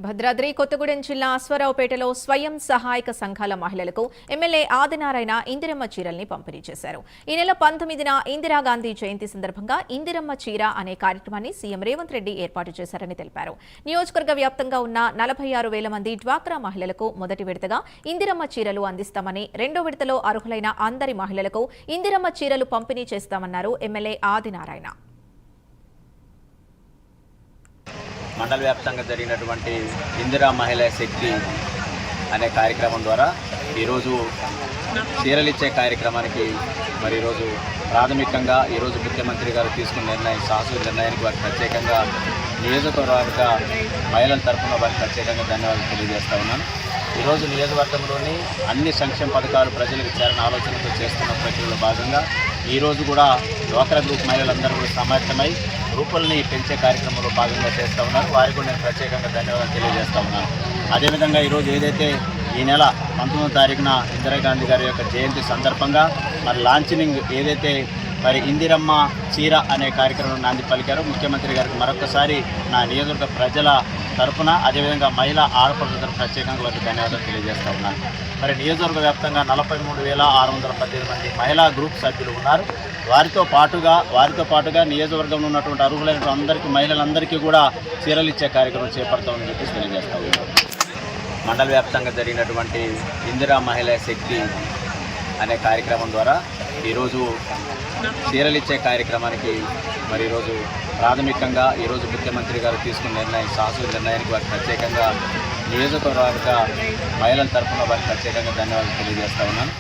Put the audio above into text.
భద్రాద్రి కొత్తగూడెం జిల్లా అశ్వారావుపేటలో స్వయం సహాయక సంఘాల మహిళలకు ఎమ్మెల్యే ఆదినారాయణ ఇందిరమ్మ చీరల్ని పంపిణీ చేశారు. ఈ నెల 19న ఇందిరాగాంధీ జయంతి సందర్భంగా ఇందిరమ్మ చీర అనే కార్యక్రమాన్ని సీఎం రేవంత్ రెడ్డి ఏర్పాటు చేశారని తెలిపారు. నియోజకవర్గ వ్యాప్తంగా ఉన్న 46,000 మంది డ్వాక్రా మహిళలకు మొదటి విడతగా ఇందిరమ్మ చీరలు అందిస్తామని, రెండో విడతలో అర్హులైన అందరి మహిళలకు ఇందిరమ్మ చీరలు పంపిణీ చేస్తామన్నారు ఎమ్మెల్యే ఆదినారాయణ. మండల వ్యాప్తంగా జరిగినటువంటి ఇందిరా మహిళా శక్తి అనే కార్యక్రమం ద్వారా ఈరోజు చీరలిచ్చే కార్యక్రమానికి ఈరోజు ప్రాథమికంగా ఈరోజు ముఖ్యమంత్రి గారు తీసుకున్న సాహస నిర్ణయానికి వారికి ప్రత్యేకంగా నియోజకవర్గ మహిళల తరఫున వారికి ప్రత్యేకంగా ధన్యవాదాలు తెలియజేస్తా ఉన్నాను. ఈరోజు నియోజకవర్గంలోని అన్ని సంక్షేమ పథకాలు ప్రజలకు చేరని ఆలోచనతో చేస్తున్న ప్రక్రియలో భాగంగా ఈరోజు కూడా డ్వాక్రా గ్రూప్ మహిళలందరూ కూడా సమాయత్తమై రూపాయలని పెంచే కార్యక్రమంలో భాగంగా చేస్తూ ఉన్నారు. వారికి కూడా నేను ప్రత్యేకంగా ధన్యవాదాలు తెలియజేస్తూ ఉన్నాను. అదేవిధంగా ఈరోజు ఏదైతే ఈ నెల 19వ తారీఖున ఇందిరాగాంధీ గారి యొక్క జయంతి సందర్భంగా లాంఛనింగ్ ఏదైతే ఇందిరమ్మ చీర అనే కార్యక్రమం నాంది పలికారో ముఖ్యమంత్రి గారికి మరొకసారి నా నియోజకవర్గ ప్రజల తరఫున అదేవిధంగా మహిళా ఆడపడుల తరఫున ప్రత్యేకంగా వారికి ధన్యవాదాలు తెలియజేస్తూ ఉన్నాను. నియోజకవర్గ వ్యాప్తంగా 43,618 మంది మహిళా గ్రూప్ సభ్యులు ఉన్నారు. వారితో పాటుగా నియోజకవర్గంలో ఉన్నటువంటి అర్హులైన అందరికీ మహిళలందరికీ కూడా చీరలు ఇచ్చే కార్యక్రమం చేపడతామని చెప్పేసి తెలియజేస్తా ఉన్నాను. మండల వ్యాప్తంగా జరిగినటువంటి ఇందిరా మహిళా శక్తి అనే కార్యక్రమం ద్వారా ఈరోజు చీరలిచ్చే కార్యక్రమానికి ఈరోజు ప్రాథమికంగా ఈరోజు ముఖ్యమంత్రి గారు తీసుకున్న సాహస నిర్ణయానికి వారికి ప్రత్యేకంగా నియోజకవర్గ మహిళల తరఫున వారికి ప్రత్యేకంగా ధన్యవాదాలు తెలియజేస్తా ఉన్నాను.